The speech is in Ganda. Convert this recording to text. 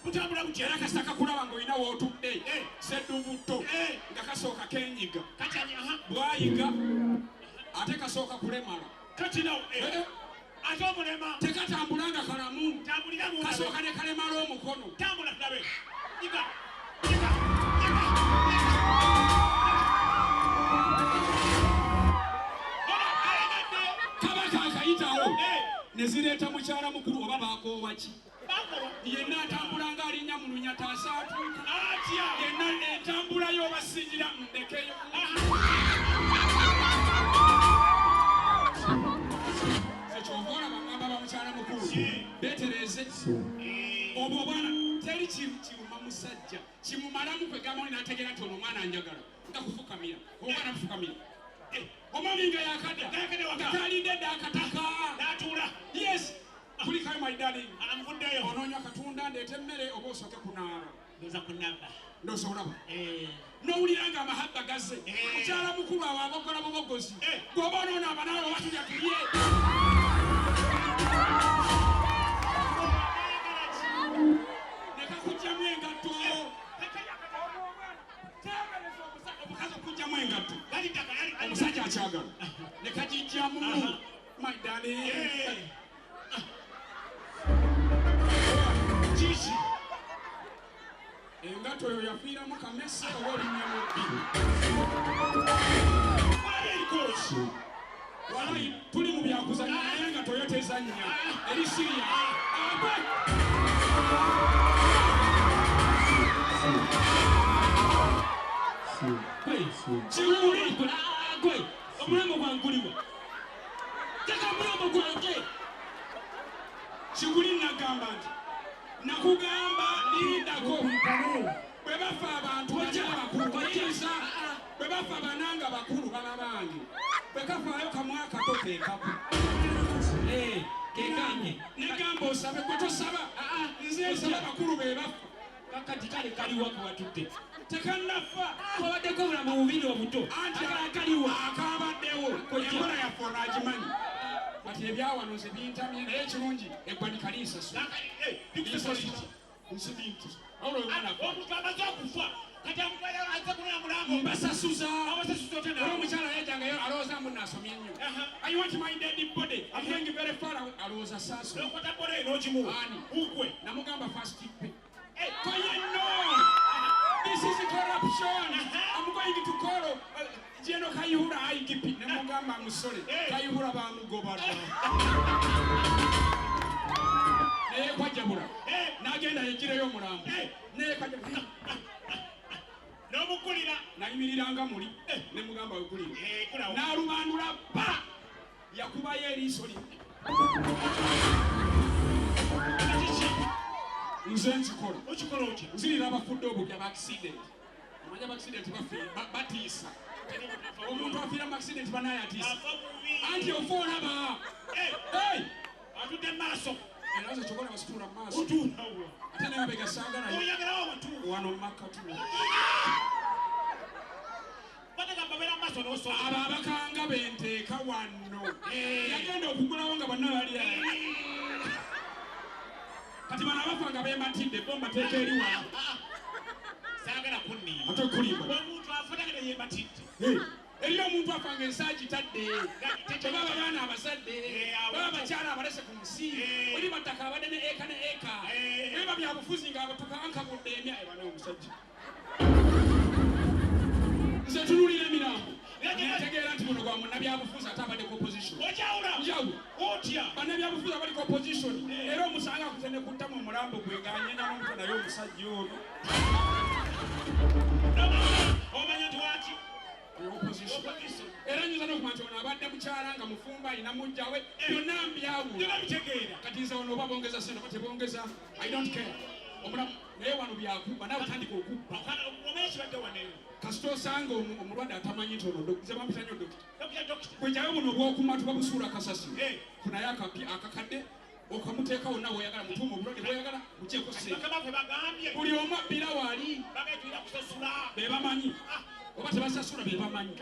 Kutambula bukera kasaka kulaba ng'olina w'otudde. Seddubuto. Nga kasooka kenyiga. Kachanya bwayiga. Ate kasooka kulemala. Kati nawo. Ate omulema. Tekatambula nga kalamu. Tambulira mu. Kasooka ne kalemala omukono. Tambula tulabe. Yiga. Kabaka akayitawo. Ne zireeta mukyala mukulu oba baakoowa ki? Yenna atambula ng'alinnya mu lunyata asaatuuka. Atya yenna entambula y'obasinjira ndekeyo. Sekyova olaba ba mukyala mukulu beetereze. Obwo obwana teri kiruma musajja kimumalamu kwegamba n'ategeera nti ono omwana anjagala nga kufukamira omwana kufukamira. Omwami nga yakadda talidde dda akataka n'atuula. Yes. Kulikayo my darling. Anamvuddeyo. Onoonya katunda ndeete emmere oba osooke kunaaba. Ndoza kunaaba. Ndoosobola ba. N'owulira nga amahaba gazze. Mukyala mukulu awo Abakola bubogozi. Gw'oba onoonaaba naawe watulya tulye. Ne kakugyamu engatto. Omukazi okugyamu engatto. Omusajja akyagala. Ne kagijjamu. My darling. Chichi. Engato yo yafiiramu kamese oba olinnya mubbi. Walayi tuli mu byakuzannya naye engato yo tezannya. Eri siriya. Kiguli. Gwe omulambo gwanguliwa. Teka omulambo gwange. Kiguli nagamba nti nakugamba lindako bwe bafa abantu bakyabakubayinza bwe bafa bananga bakulu baba bange bwe kafaayo kamwaka toteekako kekanye negamba osabe gwe tosaba nze nsaba bakulu be bafa kakati kale kaliwa kawatudde tekannafa kabaddeko obulamu bubiri obuto anti akaliwa akabaddewo enkola yaffe onaagimanyi kati ebyawano nze bintamye naye ekirungi eggwanika linsasu omuntu amaze okufa kati aze kunoya mulambo mbasasuza omukyala yejangayo alowooza mbu naasomye ennyo I want my dead body I'm going very far away alowooza saaso okota body n'ogimuwa ani ugwe namugamba first pe toyenno this is corruption I'm going to call Jeno Kayihura IGP nemugamba musole Kayihura bamugobala naye kwajabula n'agenda yegireyo omulambo naye kwajabula n'omukulira nayimiriranga muli nemugamba wekulira n'alubandula ba yakubayo eriiso lye nze nkikola okikola otya nzirira abafudde obulya ba accident amanya ba accident batiisa omuntu afiira mu accident banaye atiisa anti ofa olaba atudde mu maaso erazo kyokola basituula mu maaso ate naye begasanga naye wano mu makkatu abo abakanga benteeka wano yagenda okugulawo nga bonna bali kati bano abafa nga beematidde bo mbateeka eri wano saagala kunniima ate okulimba omuntu afunagala yeematidde eri omuntu afanga ensaagi tadde tebaba baana abazadde baba bakyala abalese ku nsi oli battaka abadde ne eka ne eka beba byabufuzi ng'abatukankabudde emya ebana omusajja nze tunulira emirambo netegeera nti muno gwa munnabyabufuzi ate abaddeko opposition njawulo otya bannabyabufuzi abaliko opposition era omusanga akutene kuttamu omulambo gwe ng'anyenya n'omutwe naye omusajja ono omanya nti waki opposition era nyinza n'okumanya nti ono abadde mukyala nga mufumba alina mujjawe byonna mbyawula kati nze ono oba bongeza sente oba tebongeza I don't care omulamu naye wano byakubba nawe tandika okubba omanye kibadde waneyo kasita osanga omulwadde atamanyi nti ono nze bamutanyo dokita bwejawe buno obwokumatu babusuula kasasi funayo akakadde okamuteeka wonna weeyagala mutuuma obulwadde bweyagala bukyeko sente buli omu abbira waali be bamanyi oba tebasasula be bamanyi